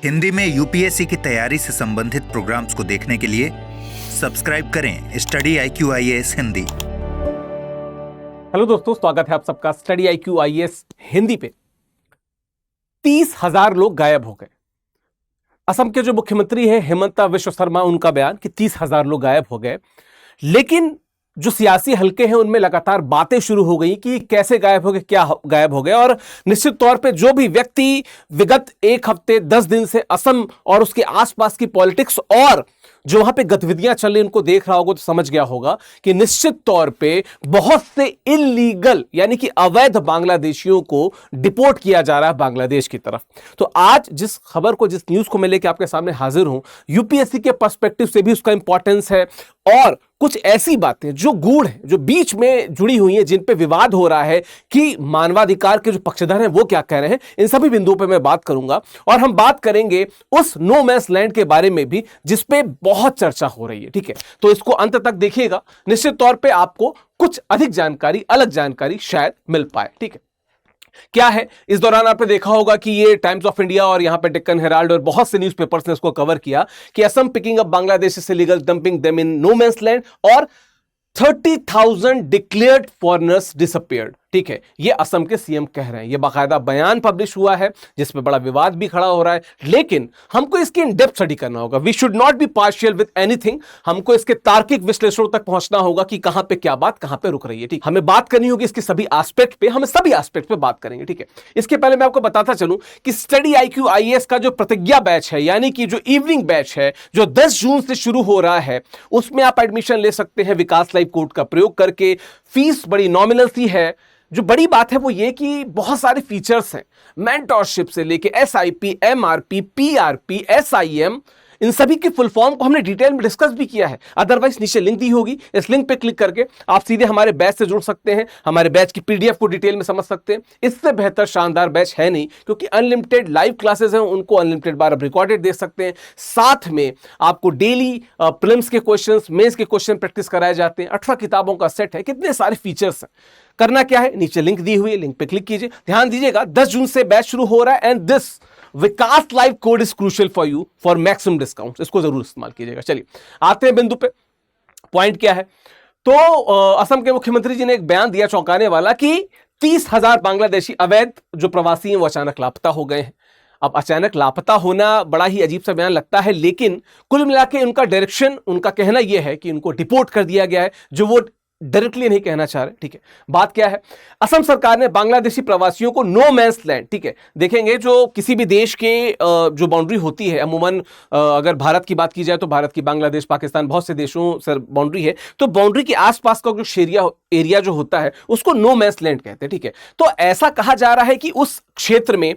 हिंदी में यूपीएससी की तैयारी से संबंधित प्रोग्राम्स को देखने के लिए सब्सक्राइब करें study IQ IAS Hindi. Hello दोस्तों, स्वागत है आप सबका स्टडी IQ IAS हिंदी पे। 30,000 लोग गायब हो गए। असम के जो मुख्यमंत्री है हिमंता विश्व शर्मा, उनका बयान कि 30,000 लोग गायब हो गए। लेकिन जो सियासी हलके हैं उनमें लगातार बातें शुरू हो गई कि कैसे गायब हो गए, क्या गायब हो गए। और निश्चित तौर पे जो भी व्यक्ति विगत एक हफ्ते 10 दिन से असम और उसके आसपास की पॉलिटिक्स और जो वहां पे गतिविधियां चल रही उनको देख रहा होगा तो समझ गया होगा कि निश्चित तौर पे बहुत से इल्लीगल यानी कि अवैध बांग्लादेशियों को डिपोर्ट किया जा रहा है बांग्लादेश की तरफ। तो आज जिस खबर को, जिस न्यूज को मैं लेकर आपके सामने हाजिर हूं, यूपीएससी के पर्सपेक्टिव से भी उसका इंपॉर्टेंस है और कुछ ऐसी बातें जो गूढ़ है, जो बीच में जुड़ी हुई हैं, जिन पे विवाद हो रहा है कि मानवाधिकार के जो पक्षधर हैं वो क्या कह रहे हैं, इन सभी बिंदुओं पे मैं बात करूंगा। और हम बात करेंगे उस नो मैंस लैंड के बारे में भी जिसपे बहुत चर्चा हो रही है। ठीक है, तो इसको अंत तक देखिएगा, निश्चित तौर पे आपको कुछ अधिक जानकारी, अलग जानकारी शायद मिल पाए। ठीक है, क्या है इस दौरान आपने देखा होगा कि ये टाइम्स ऑफ इंडिया और यहां पे डेक्कन हेराल्ड और बहुत से न्यूज़पेपर्स ने इसको कवर किया कि असम पिकिंग अप बांग्लादेश से legal dumping them in no man's land और 30,000 डिक्लेयर्ड फॉरेनर्स डिसअपीयर्ड। ठीक है, ये असम के सीएम कह रहे हैं, ये बाकायदा बयान पब्लिश हुआ है जिसपे बड़ा विवाद भी खड़ा हो रहा है। लेकिन हमको इसकी इन डेप्थ स्टडी करना होगा। We should not be partial with anything. हमको इसके तार्किक विश्लेषणों तक पहुंचना होगा कि कहां पे क्या बात कहां पे रुक रही है। ठीक, हमें बात करनी होगी इसके सभी एस्पेक्ट पे, हम सभी एस्पेक्ट पे बात करेंगे। ठीक है, इसके पहले मैं आपको बताता चलूं कि स्टडी IQ IAS का जो प्रतिज्ञा बैच है, यानी कि जो इवनिंग बैच है, जो 10 जून से शुरू हो रहा है, उसमें आप एडमिशन ले सकते हैं विकास लाइव कोड का प्रयोग करके। फीस बड़ी नॉमिनल सी है। जो बड़ी बात है वो ये कि बहुत सारे फीचर्स हैं, मेंटरशिप से लेके SIP, MRP, PRP, SIM, इन सभी के फुल फॉर्म को हमने डिटेल में डिस्कस भी किया है। अदरवाइज नीचे लिंक दी होगी, इस लिंक पे क्लिक करके आप सीधे हमारे बैच से जुड़ सकते हैं, हमारे बैच की PDF को डिटेल में समझ सकते हैं। इससे बेहतर शानदार बैच है नहीं, क्योंकि अनलिमिटेड लाइव क्लासेस हैं, उनको अनलिमिटेड बार आप रिकॉर्डेड देख सकते हैं। साथ में आपको डेली प्रीलिम्स के क्वेश्चंस, मेंस के क्वेश्चन प्रैक्टिस कराए जाते हैं। 18 किताबों का सेट है, कितने सारे फीचर्स हैं। करना क्या है, नीचे लिंक दी हुई है, लिंक पे क्लिक कीजिए। ध्यान दीजिएगा, 10 जून से बैच शुरू हो रहा है and this Vikas live code is crucial for you for maximum discount. इसको जरूर इस्तेमाल कीजिएगा। चलिए आते हैं बिंदु पे। पॉइंट क्या है, तो असम के मुख्यमंत्री जी ने एक बयान दिया चौंकाने वाला कि 30,000 बांग्लादेशी अवैध जो प्रवासी हैं वो अचानक लापता हो गए हैं। अब अचानक लापता होना बड़ा ही अजीब सा बयान लगता है, लेकिन कुल मिला के उनका डायरेक्शन, उनका कहना यह है कि उनको डिपोर्ट कर दिया गया है, जो वो डायरेक्टली नहीं कहना चाह रहे। ठीक है, बात क्या है, असम सरकार ने बांग्लादेशी प्रवासियों को नो मैंस लैंड, ठीक है, देखेंगे जो किसी भी देश के जो बाउंड्री होती है, अमूमन अगर भारत की बात की जाए तो भारत की बांग्लादेश, पाकिस्तान, बहुत से देशों से बाउंड्री है, तो बाउंड्री के आसपास का जो एरिया जो होता है उसको नो मैंस लैंड कहते हैं। ठीक है, तो ऐसा कहा जा रहा है कि उस क्षेत्र में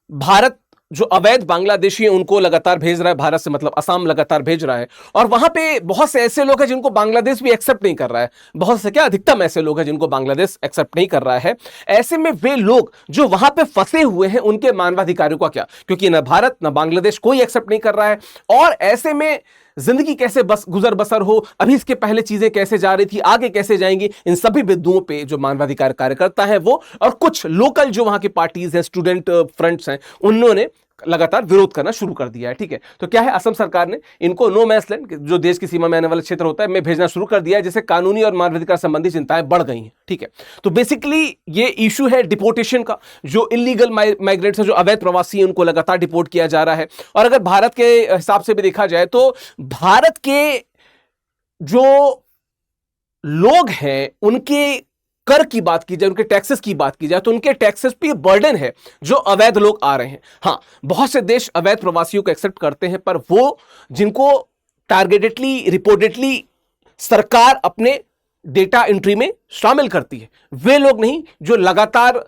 भारत जो अवैध बांग्लादेशी हैं उनको लगातार भेज रहा है, भारत से मतलब असम लगातार भेज रहा है। और वहां पे बहुत से ऐसे लोग हैं जिनको बांग्लादेश भी एक्सेप्ट नहीं कर रहा है, बहुत से क्या, अधिकतम ऐसे लोग हैं जिनको बांग्लादेश एक्सेप्ट नहीं कर रहा है। ऐसे में वे लोग जो वहां पे फंसे हुए हैं उनके मानवाधिकारों का क्या, क्योंकि न भारत न बांग्लादेश कोई एक्सेप्ट नहीं कर रहा है। और ऐसे में जिंदगी कैसे गुजर बसर हो, अभी इसके पहले चीजें कैसे जा रही थी, आगे कैसे जाएंगी, इन सभी बिंदुओं पे जो मानवाधिकार कार्यकर्ता है वो और कुछ लोकल जो वहां की पार्टीज हैं, स्टूडेंट फ्रंट्स हैं, उन्होंने लगातार विरोध करना शुरू कर दिया है। ठीक है, तो क्या है, असम सरकार ने इनको नो मैंस लैंड, जो देश की सीमा में आने वाला क्षेत्र होता है, में भेजना शुरू कर दिया है, जिससे कानूनी और मानवाधिकार संबंधी चिंताएं बढ़ गई हैं। ठीक है, तो बेसिकली ये इशू है डिपोर्टेशन का, जो इलीगल माइग्रेंट्स हैं, जो अवैध प्रवासी हैं, उनको लगातार डिपोर्ट किया जा रहा है। और अगर भारत के हिसाब से भी देखा जाए तो भारत के जो लोग हैं उनके कर की बात की जाए, उनके टैक्सेस की बात की जाए, तो उनके टैक्सेस पे बर्डन है जो अवैध लोग आ रहे हैं। हाँ, बहुत से देश अवैध प्रवासियों को एक्सेप्ट करते हैं, पर वो जिनको टारगेटेडली, रिपोर्टेडली सरकार अपने डेटा एंट्री में शामिल करती है, वे लोग नहीं जो लगातार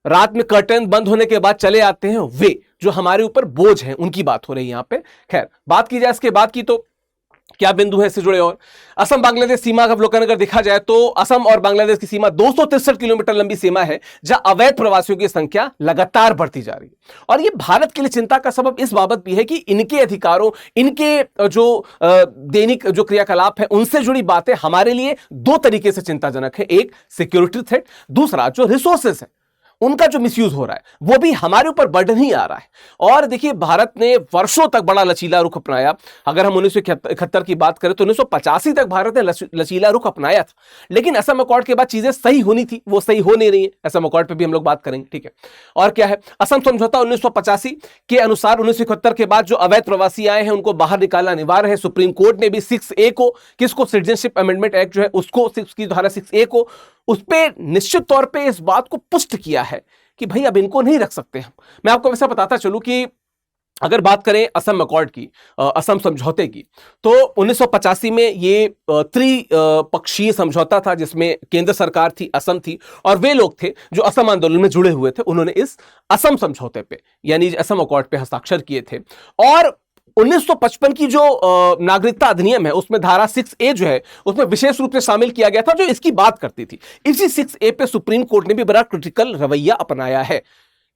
रात में कर्टन बंद होने के बाद चले आते हैं, वे जो हमारे ऊपर बोझ हैं, उनकी बात हो रही है यहां पे। खैर, बात की जाए इसके बाद की, तो क्या बिंदु है इससे जुड़े। और असम बांग्लादेश सीमा का अवलोकन अगर देखा जाए तो असम और बांग्लादेश की सीमा 263 किलोमीटर लंबी सीमा है, जहां अवैध प्रवासियों की संख्या लगातार बढ़ती जा रही है। और यह भारत के लिए चिंता का सबब इस बाबत भी है कि इनके अधिकारों, इनके जो दैनिक जो क्रियाकलाप है, उनसे जुड़ी बातें हमारे लिए दो तरीके से चिंताजनक है। एक सिक्योरिटी थ्रेट, दूसरा जो रिसोर्सेस है उनका जो मिसयूज हो रहा है वो भी हमारे ऊपर बर्डन ही आ रहा है। और देखिए, भारत ने वर्षों तक बड़ा लचीला रुख अपनाया। अगर हम 1971 की बात करें तो 1985 तक भारत ने लचीला रुख अपनाया था, लेकिन असम अकॉर्ड के बाद चीजें सही होनी थी, वो सही हो नहीं रही है। असम अकॉर्ड पे भी हम लोग बात करेंगे, ठीक है। और क्या है, असम समझौता 1985 के अनुसार 1971 के बाद जो अवैध प्रवासी आए हैं उनको बाहर निकालना अनिवार्य है। सुप्रीम कोर्ट ने भी 6A को, किसको, सिटीजनशिप अमेंडमेंट एक्ट जो है उसको, की धारा 6A को, उस पर निश्चित तौर पे इस बात को पुष्ट किया है कि भाई अब इनको नहीं रख सकते हम। मैं आपको वैसा बताता चलूं कि अगर बात करें असम अकॉर्ड की, असम समझौते की, तो 1985 में ये त्रिपक्षीय समझौता था जिसमें केंद्र सरकार थी, असम थी, और वे लोग थे जो असम आंदोलन में जुड़े हुए थे। उन्होंने इस असम समझौते पे, यानी असम अकॉर्ड पे हस्ताक्षर किए थे। और 1955 की जो नागरिकता अधिनियम है उसमें धारा 6A जो है उसमें विशेष रूप से शामिल किया गया था जो इसकी बात करती थी। इसी 6A पे सुप्रीम कोर्ट ने भी बड़ा क्रिटिकल रवैया अपनाया है।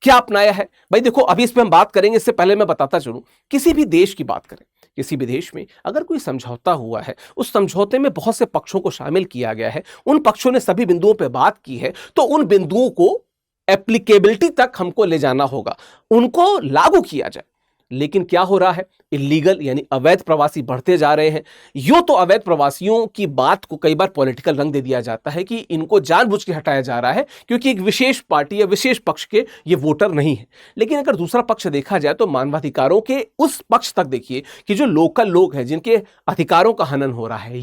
क्या अपनाया है भाई? देखो, अभी इस पे हम बात करेंगे, इससे पहले मैं बताता चलूं, किसी भी देश की बात करें, किसी भी देश में अगर कोई समझौता हुआ है, उस समझौते में बहुत से पक्षों को शामिल किया गया है, उन पक्षों ने सभी बिंदुओं पर बात की है, तो उन बिंदुओं को एप्लीकेबिलिटी तक हमको ले जाना होगा, उनको लागू किया जाए। लेकिन क्या हो रहा है, इलीगल यानी अवैध प्रवासी बढ़ते जा रहे हैं। यूं तो अवैध प्रवासियों की बात को कई बार पॉलिटिकल रंग दे दिया जाता है कि इनको जानबूझ के हटाया जा रहा है क्योंकि एक विशेष पार्टी या विशेष पक्ष के ये वोटर नहीं है। लेकिन अगर दूसरा पक्ष देखा जाए तो मानवाधिकारों के उस पक्ष तक देखिए कि जो लोकल लोग हैं जिनके अधिकारों का हनन हो रहा है,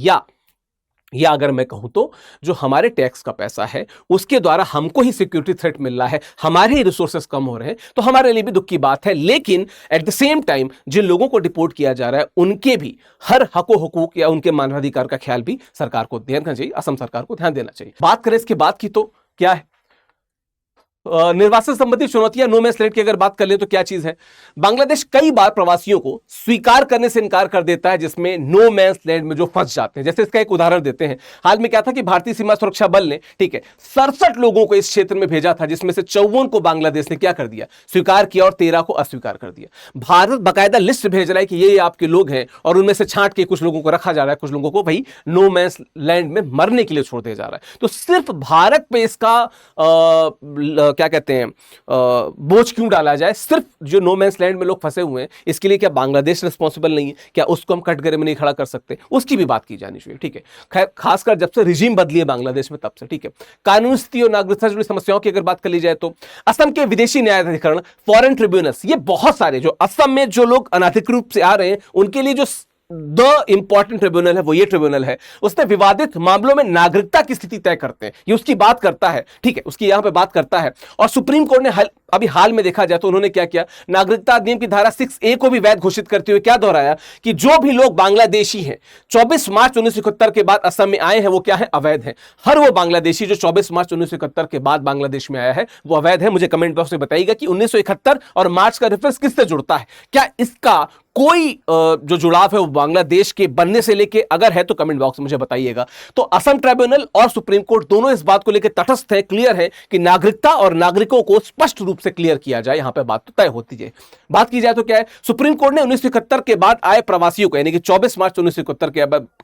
या अगर मैं कहूं तो जो हमारे टैक्स का पैसा है उसके द्वारा हमको ही सिक्योरिटी थ्रेट मिल रहा है, हमारे ही रिसोर्सेस कम हो रहे हैं, तो हमारे लिए भी दुख की बात है। लेकिन एट द सेम टाइम जिन लोगों को डिपोर्ट किया जा रहा है उनके भी हर हक या उनके मानवाधिकार का ख्याल भी सरकार को ध्यान देना चाहिए, असम सरकार को ध्यान देना चाहिए। बात करें इसके बाद की तो क्या है, निर्वासन संबंधी चुनौतियां, नो मैंस लैंड की अगर बात कर ले तो क्या चीज है, बांग्लादेश कई बार प्रवासियों को स्वीकार करने से इनकार कर देता है जिसमें नो मैंस लैंड में जो फंस जाते हैं। जैसे इसका एक उदाहरण देते हैं, हाल में क्या था कि भारतीय सीमा सुरक्षा बल ने, ठीक है, 67 लोगों को इस क्षेत्र में भेजा था जिसमें से 54 को बांग्लादेश ने क्या कर दिया, स्वीकार किया, और 13 को अस्वीकार कर दिया। भारत बाकायदा लिस्ट भेज रहा है कि ये आपके लोग हैं और उनमें से छांट के कुछ लोगों को रखा जा रहा है, कुछ लोगों को भाई नो मैंस लैंड में मरने के लिए छोड़ दिया जा रहा है। तो सिर्फ भारत पे इसका क्या कहते हैं बोझ क्यों डाला जाए, सिर्फ जो नो मैंस लैंड में लोग फंसे हुए हैं इसके लिए क्या बांग्लादेश रिस्पॉन्सिबल नहीं है? क्या उसको हम कटघरे में नहीं खड़ा कर सकते? उसकी भी बात की जानी चाहिए, ठीक है। खैर, खासकर जब से रिजीम बदली है बांग्लादेश में तब से, ठीक है। कानूनी स्थिति और नागरिकता से जुड़ी समस्याओं की अगर बात कर ली जाए तो असम के विदेशी न्यायाधिकरण, फॉरेन ट्रिब्यूनल्स, ये बहुत सारे जो असम में जो लोग अनैतिक रूप से आ रहे हैं उनके लिए जो द इंपॉर्टेंट ट्रिब्यूनल है वो ये ट्रिब्यूनल है, उसने विवादित मामलों में नागरिकता की स्थिति तय करते हैं, ये उसकी बात करता है, ठीक है, उसकी यहां पे बात करता है। और सुप्रीम कोर्ट ने अभी हाल में देखा जाए तो उन्होंने क्या किया, नागरिकता अधिनियम की धारा 6A को भी वैध घोषित करते हुए क्या दोहराया कि जो भी लोग बांग्लादेशी हैं 24 मार्च 1971 के बाद असम में आए हैं वो क्या है, अवैध है। हर वो बांग्लादेशी जो 24 मार्च 1971 के बाद बांग्लादेश में आया है वो अवैध है। मुझे कमेंट बॉक्स में बताइएगा कि 1971 और मार्च का रेफरेंस किससे जुड़ता है, क्या इसका कोई जो जुड़ाव है वो बांग्लादेश के बनने से लेके, अगर है तो कमेंट बॉक्स में मुझे बताइएगा। तो असम ट्राइब्यूनल और सुप्रीम कोर्ट दोनों इस बात को लेकर तटस्थ है, क्लियर है कि नागरिकता और नागरिकों को स्पष्ट रूप से क्लियर किया जाए, यहां पे बात तो तय होती है। बात की जाए तो क्या है, सुप्रीम कोर्ट ने 1971 के बाद आए प्रवासियों को, यानी कि 24 मार्च 1971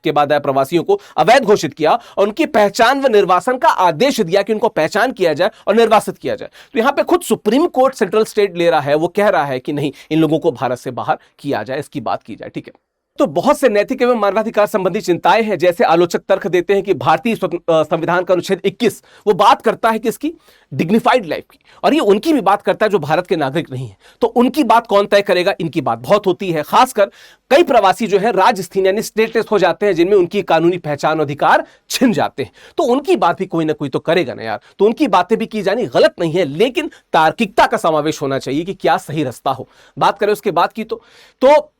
के बाद आए प्रवासियों को अवैध घोषित किया और उनकी पहचान व निर्वासन का आदेश दिया कि उनको पहचान किया जाए और निर्वासित किया जाए। तो यहां पे खुद सुप्रीम कोर्ट सेंट्रल स्टेट ले रहा है, वो कह रहा है कि नहीं, इन लोगों को भारत से बाहर किया जाए, इसकी बात की जाए, ठीक है। तो बहुत से नैतिक एवं मानवाधिकार संबंधी चिंताएं हैं। जैसे आलोचक तर्क देते हैं कि भारतीय संविधान का अनुच्छेद 21 वो बात करता है कि इसकी डिग्निफाइड लाइफ की, और ये उनकी भी बात करता है जो भारत के नागरिक नहीं है। तो उनकी बात कौन तय करेगा, इनकी बात बहुत होती है। खासकर कई प्रवासी जो है राजस्थीन यानी स्टेटलेस हो जाते हैं जिनमें उनकी कानूनी पहचान अधिकार छिन जाते हैं, तो उनकी बात भी कोई ना कोई तो करेगा ना यार। तो उनकी बातें भी की जानी गलत नहीं है, लेकिन तार्किकता का समावेश होना चाहिए कि क्या सही रास्ता हो। बात करें उसके बाद की तो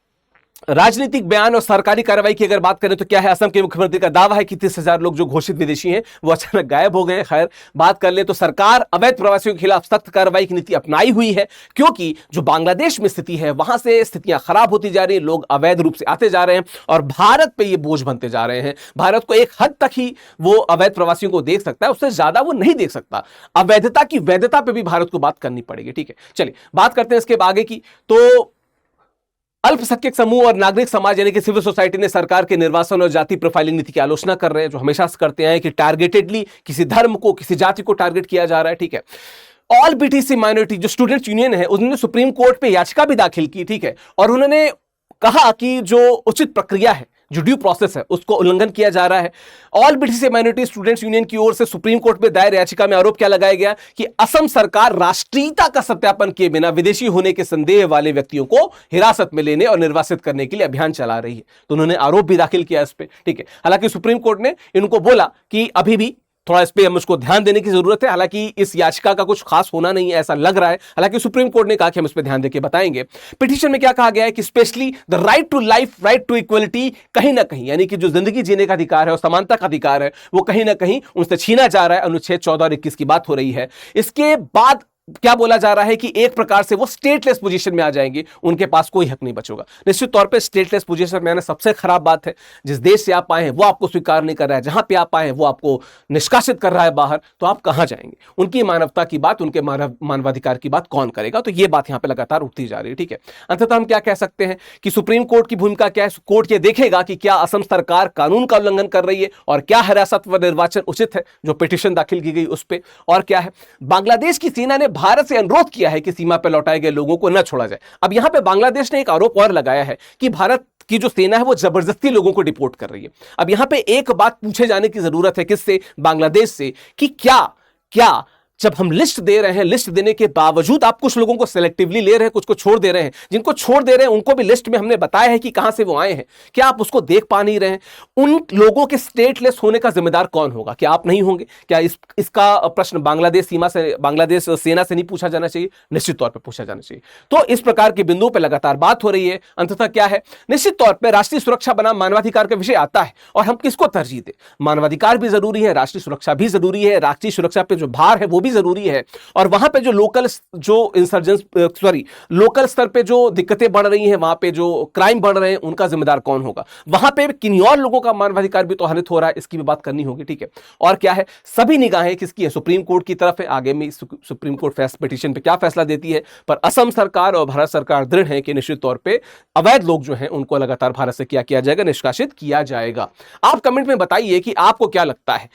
राजनीतिक बयान और सरकारी कार्रवाई की अगर बात करें तो क्या है, असम के मुख्यमंत्री का दावा है कि 30,000 लोग जो घोषित विदेशी हैं वो अचानक गायब हो गए। खैर, बात कर ले तो सरकार अवैध प्रवासियों के खिलाफ सख्त कार्रवाई की नीति अपनाई हुई है, क्योंकि जो बांग्लादेश में स्थिति है वहां से स्थितियां खराब होती जा रही है, लोग अवैध रूप से आते जा रहे हैं और भारत पे ये बोझ बनते जा रहे हैं। भारत को एक हद तक ही वो अवैध प्रवासियों को देख सकता है, उससे ज्यादा वो नहीं देख सकता। अवैधता की वैधता पे भी भारत को बात करनी पड़ेगी, ठीक है। चलिए बात करते हैं इसके आगे की। तो अल्पसंख्यक समूह और नागरिक समाज यानी कि सिविल सोसाइटी ने सरकार के निर्वासन और जाति प्रोफाइलिंग नीति की आलोचना कर रहे हैं, जो हमेशा से करते हैं कि टारगेटेडली किसी धर्म को, किसी जाति को टारगेट किया जा रहा है, ठीक है। ऑल बीटीसी माइनॉरिटी जो स्टूडेंट्स यूनियन है उन्होंने सुप्रीम कोर्ट पे याचिका भी दाखिल की, ठीक है, और उन्होंने कहा कि जो उचित प्रक्रिया है, जो ड्यू प्रोसेस है, उसको उल्लंघन किया जा रहा है। All BTC minority students union की ओर से सुप्रीम कोर्ट में दायर याचिका में आरोप क्या लगाया गया कि असम सरकार राष्ट्रीयता का सत्यापन किए बिना विदेशी होने के संदेह वाले व्यक्तियों को हिरासत में लेने और निर्वासित करने के लिए अभियान चला रही है। तो उन्होंने आरोप भी दाखिल किया इस पे, ठीक है। हालांकि सुप्रीम कोर्ट ने इनको बोला कि अभी भी थोड़ा इस पे हम उसको ध्यान देने की जरूरत है। हालांकि इस याचिका का कुछ खास होना नहीं है ऐसा लग रहा है। हालांकि सुप्रीम कोर्ट ने कहा कि हम इस पे ध्यान देके बताएंगे। पिटीशन में क्या कहा गया है कि specially the right to life, right to equality, कहीं ना कहीं यानी कि जो जिंदगी जीने का अधिकार है और समानता का अधिकार है वो कहीं ना कहीं उनसे छीना जा रहा है। अनुच्छेद 14 और 21 की बात हो रही है। इसके बाद क्या बोला जा रहा है कि एक प्रकार से वो स्टेटलेस पोजीशन में आ जाएंगे, उनके पास कोई हक नहीं बचेगा। निश्चित तौर पे स्टेटलेस पोजीशन में आना सबसे खराब बात है। जिस देश से आप आए हैं वो आपको स्वीकार नहीं कर रहा है, जहां पे आप आए हैं वो आपको निष्कासित कर रहा है बाहर, तो आप कहां जाएंगे? उनकी मानवता की बात, उनके मानवाधिकार की बात कौन करेगा? तो ये बात यहां पर लगातार उठती जा रही है, ठीक है। अंततः हम क्या कह सकते हैं कि सुप्रीम कोर्ट की भूमिका क्या है? कोर्ट ये देखेगा कि क्या असम सरकार कानून का उल्लंघन कर रही है और क्या हिरासत व निर्वाचन उचित है, जो पिटीशन दाखिल की गई उस पर। और क्या है, बांग्लादेश की सेना ने भारत से अनुरोध किया है कि सीमा पर लौटाए गए लोगों को न छोड़ा जाए। अब यहां पे बांग्लादेश ने एक आरोप और लगाया है कि भारत की जो सेना है वो जबरदस्ती लोगों को डिपोर्ट कर रही है। अब यहां पे एक बात पूछे जाने की जरूरत है, किससे? बांग्लादेश से, कि क्या जब हम लिस्ट दे रहे हैं, लिस्ट देने के बावजूद आप कुछ लोगों को सिलेक्टिवली ले रहे हैं, कुछ को छोड़ दे रहे हैं। जिनको छोड़ दे रहे हैं उनको भी लिस्ट में हमने बताया है कि कहां से वो आए हैं, क्या आप उसको देख पा नहीं रहे हैं? उन लोगों के स्टेटलेस होने का जिम्मेदार कौन होगा? क्या आप नहीं होंगे? क्या इसका प्रश्न बांग्लादेश सेना से नहीं पूछा जाना चाहिए? निश्चित तौर पर पूछा जाना चाहिए। तो इस प्रकार के बिंदुओं पर लगातार बात हो रही है। अंततः क्या है, निश्चित तौर पर राष्ट्रीय सुरक्षा बनाम मानवाधिकार का विषय आता है और हम किसको तरजीह दें? मानवाधिकार भी जरूरी है, राष्ट्रीय सुरक्षा भी जरूरी है, राष्ट्रीय सुरक्षा पे जो भार है वो भी जरूरी है। और वहां पे जो लोकल स्तर पे जो दिक्कतें बढ़ रही हैं, वहां पे जो क्राइम बढ़ रहे हैं, उनका जिम्मेदार कौन होगा? वहां पे किन्हीं और लोगों का मानवाधिकार भी तो हनित हो रहा है, इसकी भी बात करनी होगी, ठीक है। और क्या है, सभी निगाहें किसकी है? सुप्रीम कोर्ट की तरफ है। आगे में सुप्रीम कोर्ट पिटीशन पे क्या फैसला देती है, पर असम सरकार और भारत सरकार दृढ़ है कि निश्चित तौर पे अवैध लोग जो हैं उनको लगातार भारत से क्या किया जाएगा? निष्कासित किया जाएगा। आप कमेंट में बताइए कि आपको क्या लगता है,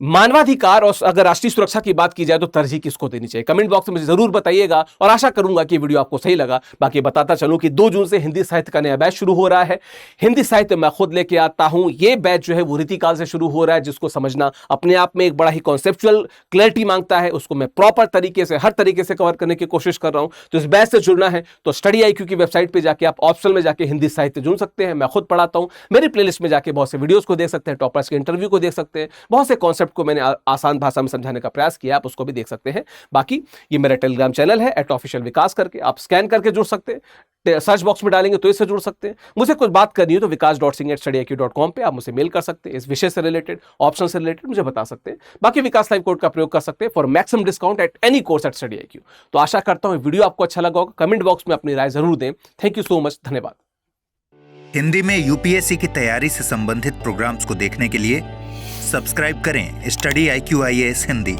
मानवाधिकार और अगर राष्ट्रीय सुरक्षा की बात की जाए तो तरजीह किसको देनी चाहिए? कमेंट बॉक्स में मुझे जरूर बताइएगा और आशा करूंगा कि वीडियो आपको सही लगा। बाकी बताता चलूं कि 2 जून से हिंदी साहित्य का नया बैच शुरू हो रहा है। हिंदी साहित्य मैं खुद लेके आता हूं। ये बैच जो है वो रीतिकाल से शुरू हो रहा है, जिसको समझना अपने आप में एक बड़ा ही कॉन्सेप्चुअल क्लैरिटी मांगता है। उसको मैं प्रॉपर तरीके से, हर तरीके से कवर करने की कोशिश कर रहा हूं। तो इस बैच से जुड़ना है तो स्टडी IQ की वेबसाइट पर जाकर आप ऑप्शनल में जाकर हिंदी साहित्य जुड़ सकते हैं। मैं खुद पढ़ाता हूं। मेरी प्लेलिस्ट में जाकर बहुत से वीडियोज को देख सकते हैं, टॉपर्स के इंटरव्यू को देख सकते हैं, बहुत से कॉन्सेप्ट को मैंने आसान भाषा में समझाने का प्रयास किया, आप उसको भी देख सकते हैं। बाकी ये मेरा टेलीग्राम चैनल है @ऑफिशियल विकास करके, आप स्कैन करके जुड़ सकते हैं। सर्च बॉक्स में डालेंगे तो इससे जुड़ सकते हैं। मुझे कुछ बात करनी है तो vikas.singh@studiiq.com पे आप मुझे मेल कर सकते हैं। इस विषय से रिलेटेड, ऑप्शन से रिलेटेड मुझे बता सकते हैं। बाकी विकास लाइव कोड का प्रयोग कर सकते हैं for maximum discount at any course eight study IQ। तो आशा करता हूं वीडियो आपको अच्छा लगा होगा। कमेंट बॉक्स में अपनी राय जरूर दें। थैंक यू सो मच, धन्यवाद। हिंदी में UPSC की तैयारी से संबंधित प्रोग्राम्स को देखने के लिए सब्सक्राइब करें स्टडी IQ IAS हिंदी।